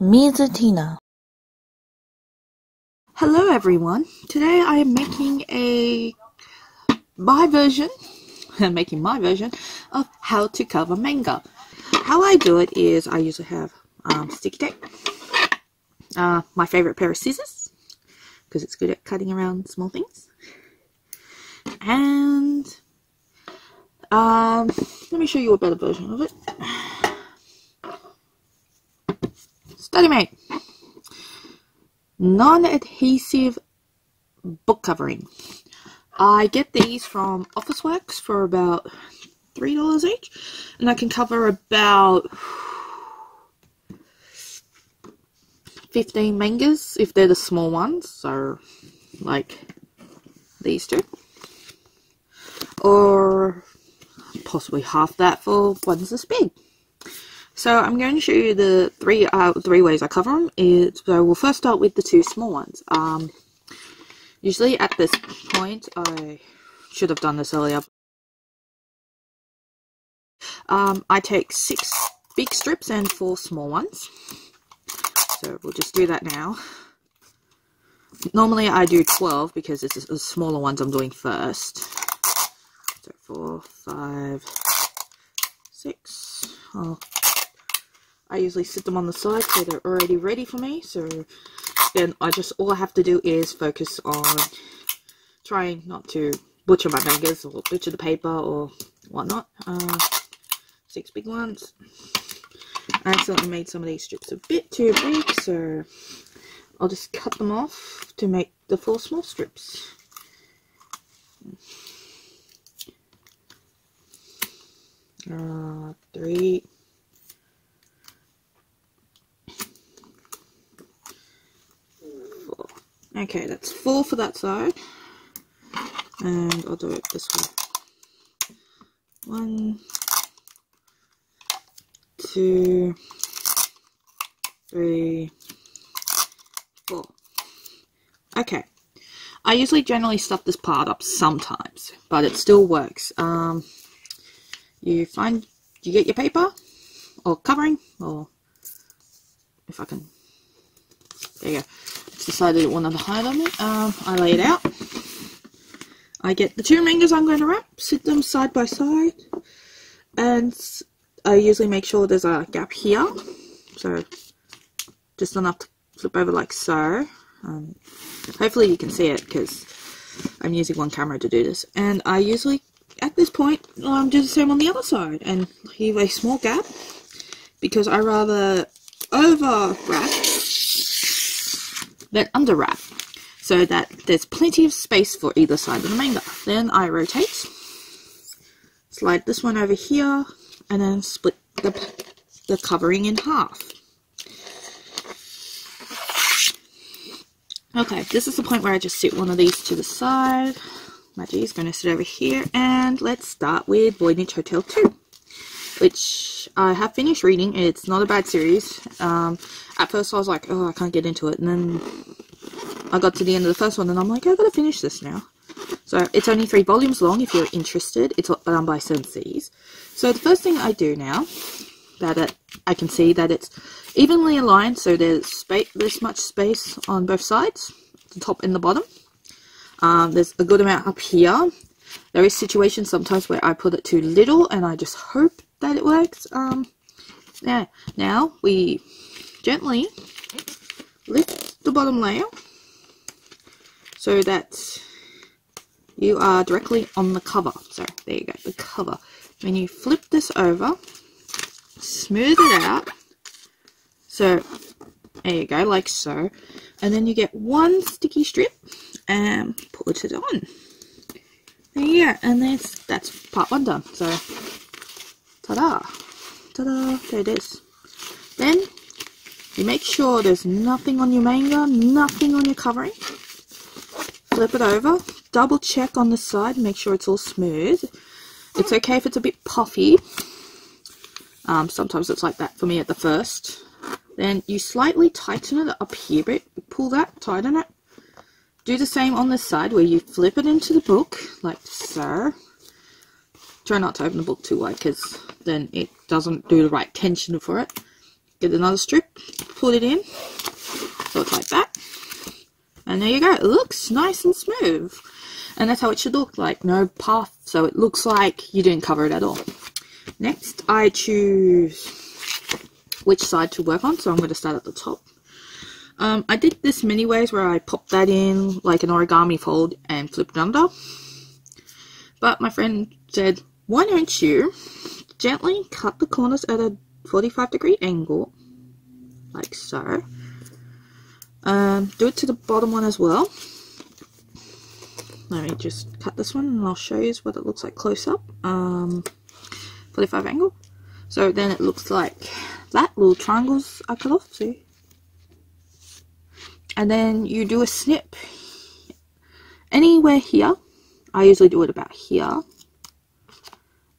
Mizutina. Hello everyone, today I am making my version of how to cover manga. How I do it is I usually have sticky tape, my favorite pair of scissors, because it's good at cutting around small things, and let me show you a better version of it. Study Mate non-adhesive book covering. I get these from Officeworks for about $3 each, and I can cover about 15 mangas if they're the small ones, so like these two, or possibly half that for ones this big. So I'm going to show you the three ways I cover them. So we'll first start with the two small ones. Usually at this point, I should have done this earlier. I take 6 big strips and 4 small ones. So we'll just do that now. Normally I do 12 because it's the smaller ones I'm doing first. So 4, 5, 6. I usually sit them on the side so they're already ready for me. So then all I have to do is focus on trying not to butcher my mangas or butcher the paper or whatnot. 6 big ones. I accidentally made some of these strips a bit too big, so I'll just cut them off to make the 4 small strips. Three. Okay, that's 4 for that side, and I'll do it this way. 1, 2, 3, 4. Okay, I usually generally stuff this part up sometimes, but it still works. You get your paper or covering, or if I can, there you go. Decided it wanted to hide on me. I lay it out. I get the 2 mangas I'm going to wrap, sit them side by side, and I usually make sure there's a gap here, so just enough to flip over like so. Hopefully you can see it because I'm using one camera to do this, and I usually at this point do the same on the other side and leave a small gap because I rather over wrap then under wrap, so that there's plenty of space for either side of the manga. Then I rotate, slide this one over here, and then split the covering in half. Okay, this is the point where I just sit one of these to the side. Maji is going to sit over here, and let's start with Voynich Hotel 2, which I have finished reading. It's not a bad series. At first I was like, oh, I can't get into it, and then I got to the end of the first one and I'm like, I gotta finish this now. So it's only 3 volumes long if you're interested. It's done by Seven Seas. So the first thing I do now, that I can see that it's evenly aligned, so there's much space on both sides, the top and the bottom. There's a good amount up here. There is situations sometimes where I put it too little and I just hope that it works. Yeah. Now we gently lift the bottom layer so that you are directly on the cover. So there you go, the cover. When you flip this over, smooth it out. So there you go, like so. And then you get 1 sticky strip and put it on. There you go, and that's part 1 done. So ta-da, ta-da, there it is. Then you make sure there's nothing on your manga, nothing on your covering. Flip it over, double check on the side, make sure it's all smooth. It's okay if it's a bit puffy. Sometimes it's like that for me at the first. Then you slightly tighten it up here a bit, pull that, tighten it. Do the same on this side where you flip it into the book, like so. Try not to open the book too wide because then it doesn't do the right tension for it. get another strip, put it in, so it's like that, and there you go. It looks nice and smooth, and that's how it should look, like no puff, so it looks like you didn't cover it at all. Next, I choose which side to work on, so I'm going to start at the top. I did this many ways where I popped that in like an origami fold and flipped it under, but my friend said, why don't you gently cut the corners at a 45-degree angle, like so. Do it to the bottom one as well. Let me just cut this one and I'll show you what it looks like close up. 45 angle. So then it looks like that, little triangles are cut off, see? And then you do a snip anywhere here. I usually do it about here.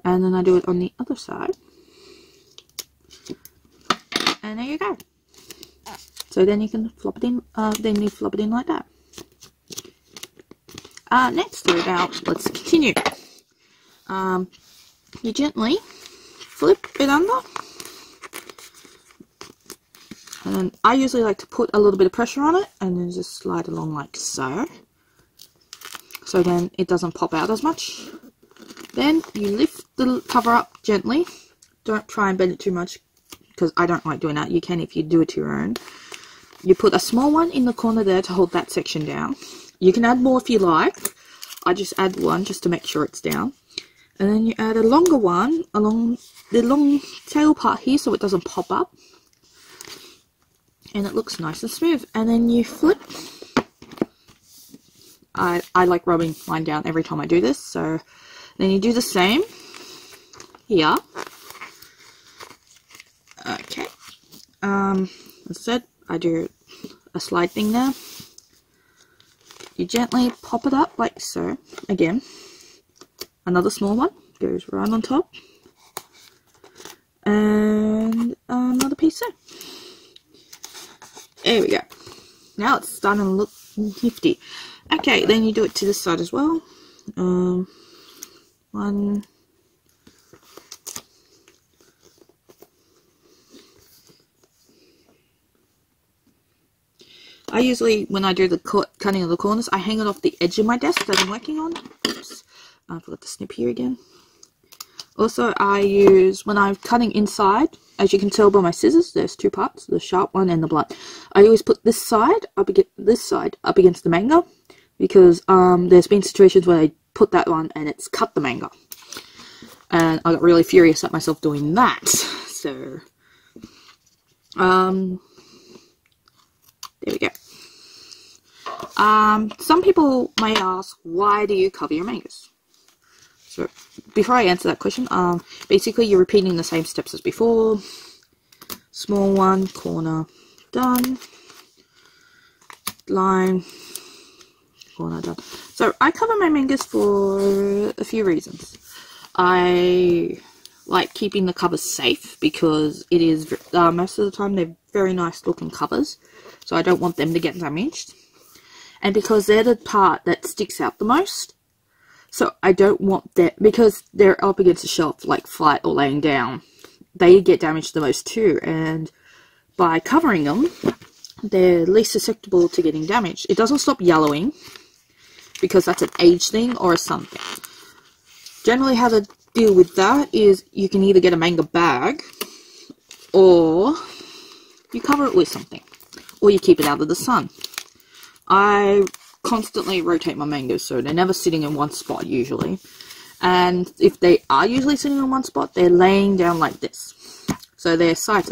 And then I do it on the other side. And there you go. So then you can flop it in, like that. Next, let's continue. You gently flip it under. And then I usually like to put a little bit of pressure on it and then just slide along like so. So then it doesn't pop out as much. Then you lift the cover up gently. Don't try and bend it too much because I don't like doing that. You can if you do it to your own. You put a small one in the corner there to hold that section down. You can add more if you like. I just add one just to make sure it's down. And then you add a longer one along the long tail part here so it doesn't pop up. And it looks nice and smooth. And then you flip. I like rubbing mine down every time I do this. So then you do the same here. Okay. As I said, I do a slide thing there. You gently pop it up like so. Again, another small one goes right on top. And another piece there. There we go. Now it's starting to look nifty. Okay, then you do it to this side as well. One. I usually, when I do the cutting of the corners, I hang it off the edge of my desk that I'm working on. Oops, I forgot to snip here again. Also, I use, when I'm cutting inside, as you can tell by my scissors, there's two parts, the sharp one and the blunt. I always put this side up against the manga, because there's been situations where I put that one and it's cut the manga. And I got really furious at myself doing that. So, there we go. Some people may ask, why do you cover your mangas? So, before I answer that question, basically you're repeating the same steps as before. Small one, corner, done. Line, corner, done. So, I cover my mangas for a few reasons. I like keeping the covers safe because it is, most of the time they're very nice looking covers. So I don't want them to get damaged. And because they're the part that sticks out the most. So I don't want that, because they're up against the shelf, like flat or laying down. They get damaged the most too. And by covering them, they're least susceptible to getting damaged. It doesn't stop yellowing, because that's an age thing or a sun thing. Generally how to deal with that is you can either get a manga bag, or you cover it with something. Or you keep it out of the sun. I constantly rotate my mangas, so they're never sitting in one spot usually. And if they are usually sitting in one spot, they're laying down like this. So their sides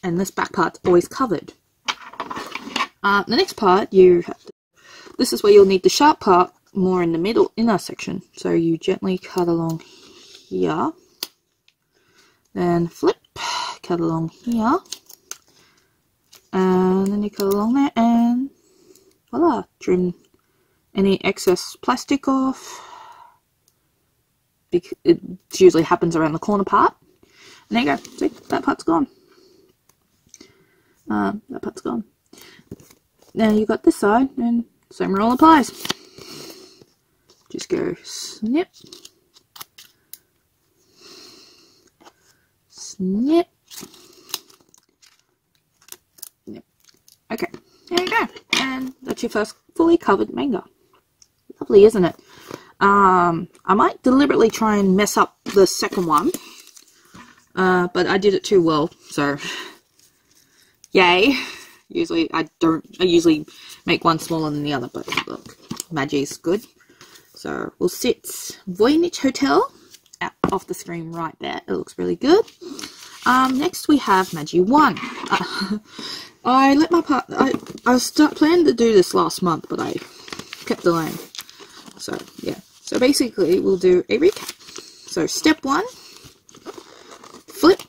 and this back part's always covered. The next part, this is where you'll need the sharp part more in the middle inner section. So you gently cut along here, then flip, cut along here, and then you cut along there, and voila, trim any excess plastic off. It usually happens around the corner part. And there you go. See, that part's gone. That part's gone. Now you've got this side, and same rule applies. Just go snip, snip, that's your first fully covered manga. Lovely, isn't it? I might deliberately try and mess up the second one, but I did it too well, so yay. I usually make one smaller than the other, but look, Magi's good. So we'll sit Voynich Hotel out off the screen right there. It looks really good. Next we have Magi 1. I let my partner, I planned to do this last month, but I kept delaying. So yeah, so basically we'll do a recap. So step 1, flip,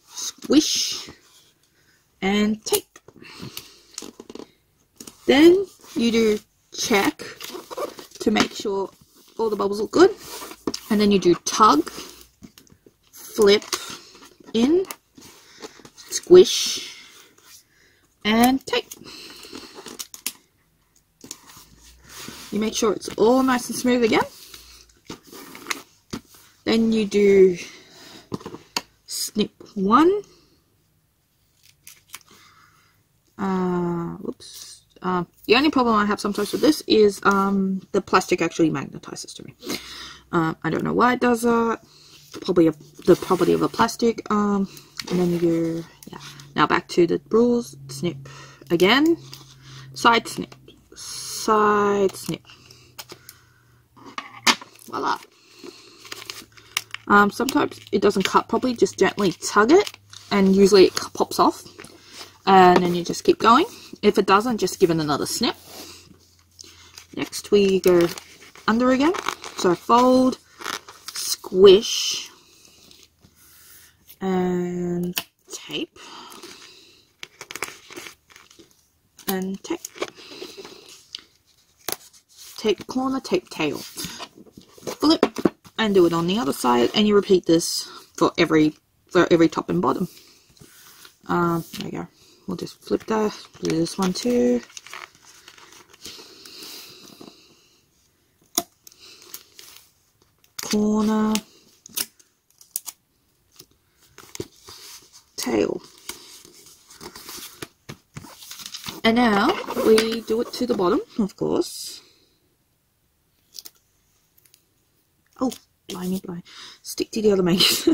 squish, and tape. Then you do check to make sure all the bubbles look good, and then you do tug, flip in, squish, and tape. You make sure it's all nice and smooth again. Then you do snip 1. Whoops. The only problem I have sometimes with this is the plastic actually magnetizes to me. I don't know why it does that. Probably the property of a plastic. And then you go, yeah. Now back to the rules. Snip again. Side snip. Side snip. Voila. Sometimes it doesn't cut properly. Just gently tug it, and usually it pops off. And then you just keep going. If it doesn't, just give it another snip. Next we go under again. So fold, squish, and tape. And tape. Tape corner, tape tail. Flip, and do it on the other side. And you repeat this for every top and bottom. There you go. We'll just flip that, do this one too. Corner, tail. And now we do it to the bottom, of course. Oh, blimey, blimey. Stick to the other mangas.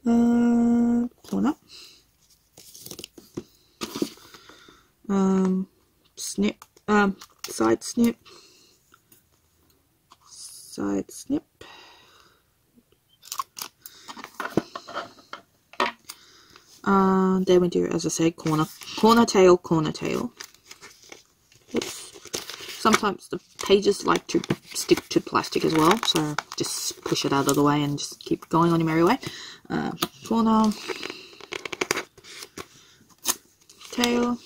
Corner. Snip, side snip, side snip, then we do, as I said, corner, tail, corner, tail. Oops. Sometimes the pages like to stick to plastic as well, so just push it out of the way and just keep going on your merry way. Corner, tail.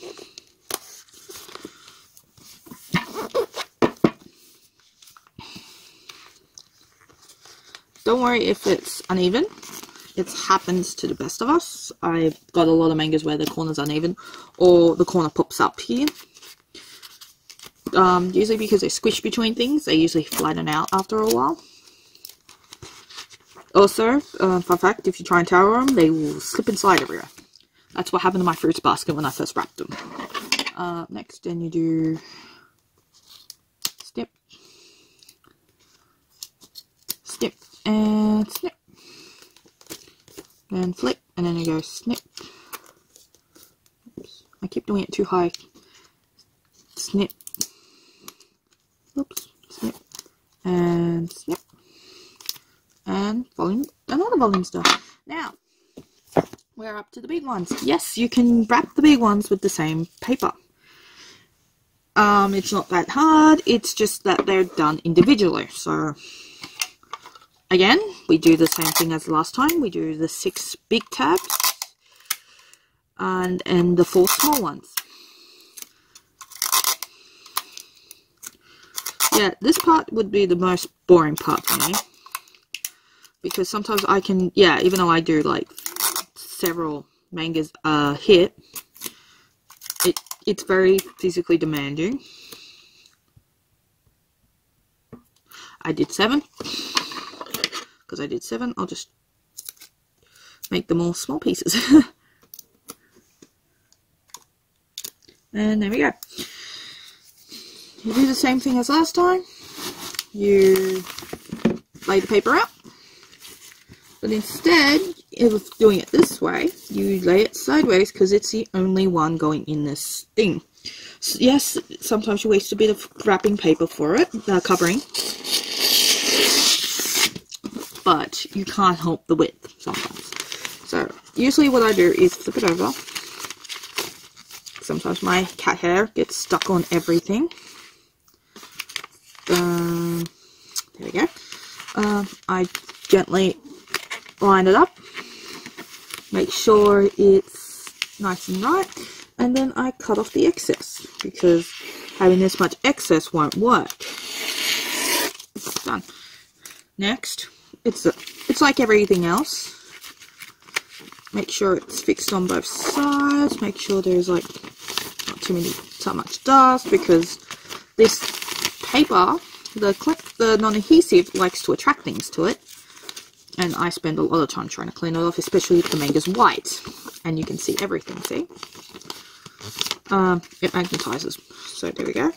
Don't worry if it's uneven. It happens to the best of us. I've got a lot of mangas where the corner's uneven, or the corner pops up here. Usually because they squish between things, they usually flatten out after a while. Also, fun fact, if you try and tower them, they will slip and slide everywhere. That's what happened to my fruits basket when I first wrapped them. Next, then you do snip, snip, and snip. Then flip, and then you go snip. Oops, I keep doing it too high. Snip. Oops, snip. And snip. And volume, another volume stuff. Now, we're up to the big ones. Yes, you can wrap the big ones with the same paper. It's not that hard, it's just that they're done individually. So, again, we do the same thing as last time. We do the 6 big tabs and the 4 small ones. Yeah, this part would be the most boring part for me. Because sometimes I can, yeah, even though I do like several mangas a hit, it's very physically demanding. I did 7. Because I did 7, I'll just make them all small pieces. And there we go. you do the same thing as last time. You lay the paper out, but instead of doing it this way, you lay it sideways because it's the only one going in this thing. So yes, sometimes you waste a bit of wrapping paper for it, covering, but you can't help the width sometimes. So usually what I do is flip it over. Sometimes my cat hair gets stuck on everything. There we go. I gently line it up, make sure it's nice and right, and then I cut off the excess because having this much excess won't work. Done. Next, it's like everything else. Make sure it's fixed on both sides. Make sure there's like not too much dust, because this paper, the non-adhesive, likes to attract things to it, and I spend a lot of time trying to clean it off, especially if the manga's white, and you can see everything. See, it magnetizes. So there we go.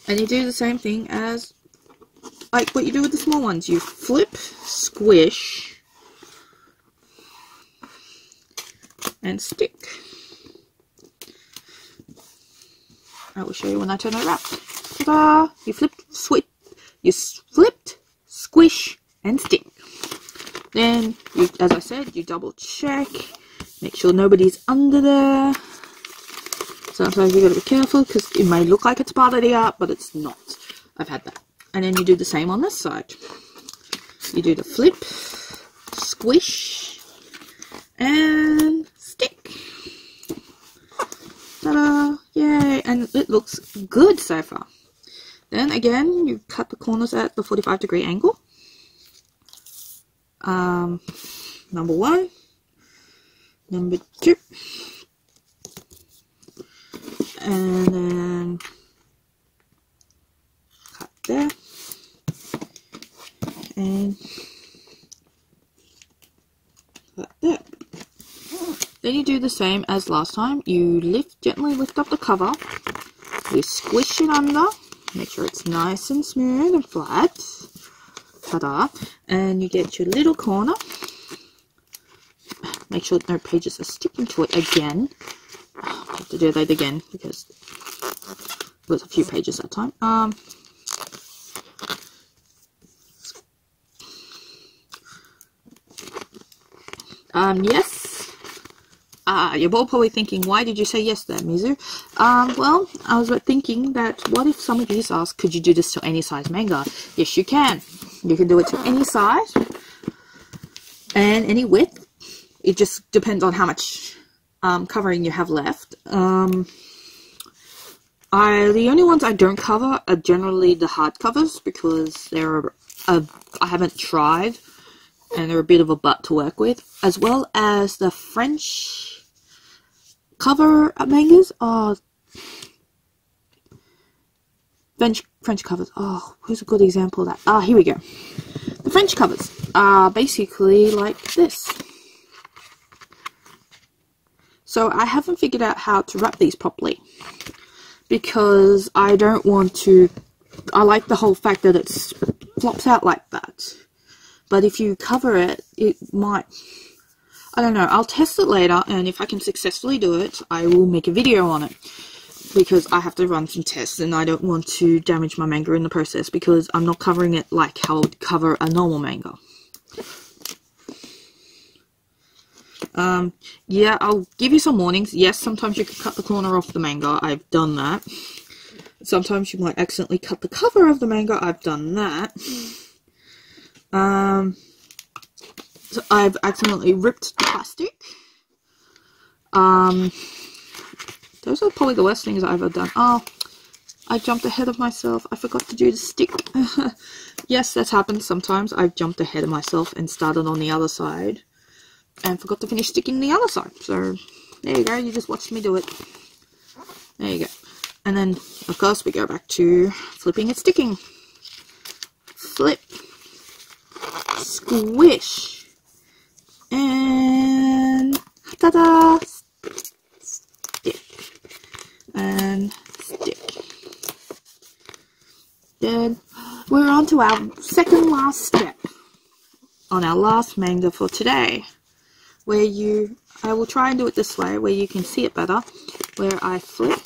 And you do the same thing as like what you do with the small ones. You flip, squish, and stick. I will show you when I turn it around. Ta-da! You flipped, squish, and stick. Then, as I said, you double check, make sure nobody's under there. Sometimes you gotta be careful because it may look like it's part of the art, but it's not. I've had that. And then you do the same on this side. You do the flip, squish, and stick. Ta-da! Yay! And it looks good so far. Then again, you cut the corners at the 45-degree angle. Number 1, number 2, and then cut there, and cut there. Then you do the same as last time. You gently lift up the cover, you squish it under, make sure it's nice and smooth and flat. Ta-da! And you get your little corner. Make sure no pages are sticking to it again. I have to do that again because it was a few pages that time. Yes. You're all probably thinking, why did you say yes there, Mizu? Well, I was thinking that what if some of you ask, could you do this to any size manga? Yes, you can. You can do it to any size and any width. It just depends on how much covering you have left. The only ones I don't cover are generally the hardcovers because they're I haven't tried and they're a bit of a butt to work with, as well as the French cover mangas. French covers. Oh, who's a good example of that? Here we go. The French covers are basically like this. So I haven't figured out how to wrap these properly because I don't want to. I like the whole fact that it flops out like that. But if you cover it, it might. I don't know. I'll test it later, and if I can successfully do it, I will make a video on it. Because I have to run some tests, and I don't want to damage my manga in the process, because I'm not covering it like how I would cover a normal manga. Yeah, I'll give you some warnings. Yes, sometimes you can cut the corner off the manga. I've done that. Sometimes you might accidentally cut the cover of the manga. I've done that. So I've accidentally ripped the plastic. Those are probably the worst things I've ever done. Oh, I jumped ahead of myself. I forgot to do the stick. Yes, that's happened sometimes. I've jumped ahead of myself and started on the other side and forgot to finish sticking the other side. So, there you go. You just watched me do it. There you go. And then, of course, we go back to flipping and sticking. Flip. Squish. And ta-da! Stick. And our second last step on our last manga for today, where I will try and do it this way where you can see it better, where I flip,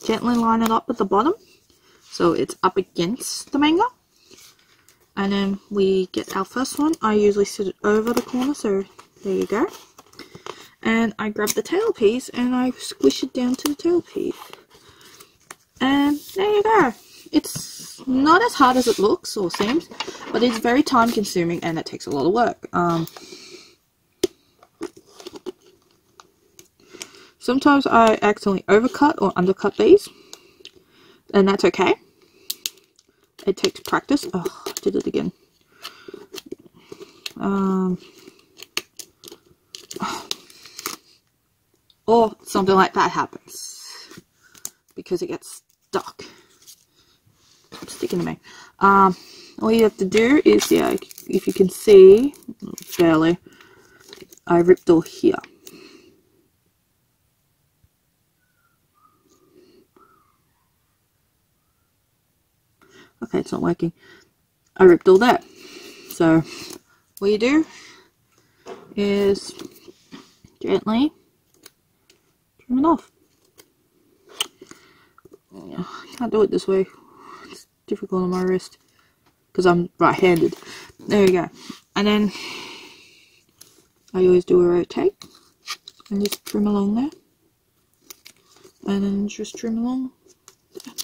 gently line it up at the bottom so it's up against the manga, and then we get our first one. I usually sit it over the corner, so there you go, and I grab the tail piece and I squish it down to the tail piece, and there you go. It's not as hard as it looks or seems, but it's very time consuming and it takes a lot of work. Sometimes I accidentally overcut or undercut these, and that's okay. It takes practice. Oh, I did it again. Or something like that happens because it gets stuck. It's sticking to me. All you have to do is, yeah, if you can see, barely, I ripped all here. Okay, it's not working. I ripped all that. So what you do is gently trim it off. I can't do it this way. It's difficult on my wrist because I'm right-handed. There you go. And then I always do a rotate and just trim along there. And then just trim along there.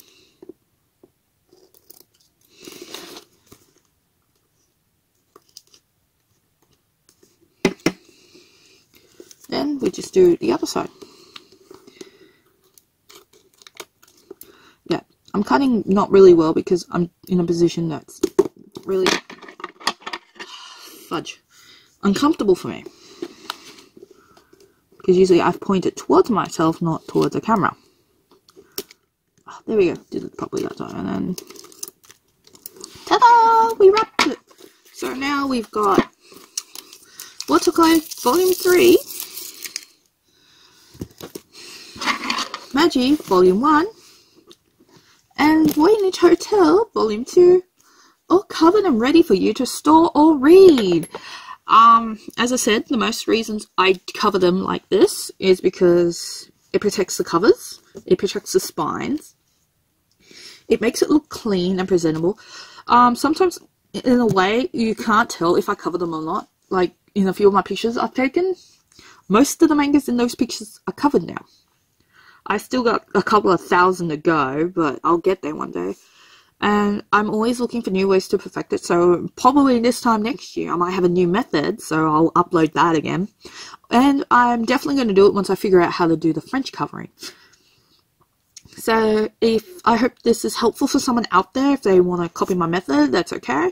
Then we just do the other side. Yeah, I'm cutting not really well because I'm in a position that's really uncomfortable for me. Because usually I've pointed towards myself, not towards the camera. Oh, there we go, did it properly that time, and then ta-da! We wrapped it. So now we've got Wotokai Volume 3, Magi Volume 1, and Voynich Hotel Volume 2, all covered and ready for you to store or read. As I said, the most reasons I cover them like this is because it protects the covers, it protects the spines, it makes it look clean and presentable. Sometimes, in a way, you can't tell if I cover them or not. Like, in a few of my pictures I've taken, most of the mangas in those pictures are covered now. I still got a couple of thousand to go, but I'll get there one day. And I'm always looking for new ways to perfect it, so probably this time next year I might have a new method, so I'll upload that again. And I'm definitely going to do it once I figure out how to do the French covering. So I hope this is helpful for someone out there. If they want to copy my method, that's okay.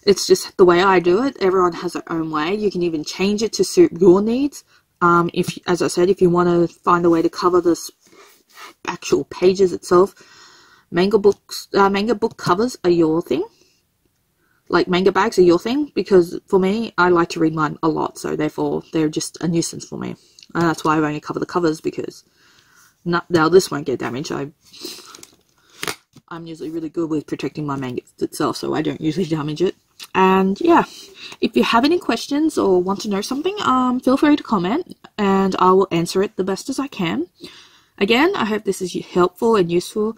It's just the way I do it. Everyone has their own way. You can even change it to suit your needs. As I said, if you want to find a way to cover the actual pages itself, manga book covers are your thing. Like, manga bags are your thing, because for me, I like to read mine a lot, so therefore they're just a nuisance for me. And that's why I only cover the covers, because now this won't get damaged. I'm usually really good with protecting my manga itself, so I don't usually damage it. And yeah, if you have any questions or want to know something, feel free to comment and I will answer it the best as I can. Again, I hope this is helpful and useful.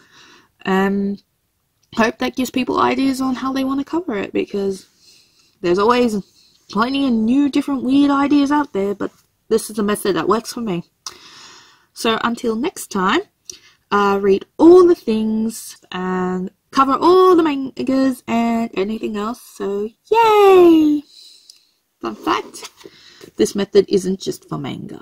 Hope that gives people ideas on how they want to cover it, because there's always plenty of new, different, weird ideas out there, but this is a method that works for me. So until next time, read all the things and cover all the mangas and anything else. So yay! Fun fact, this method isn't just for manga.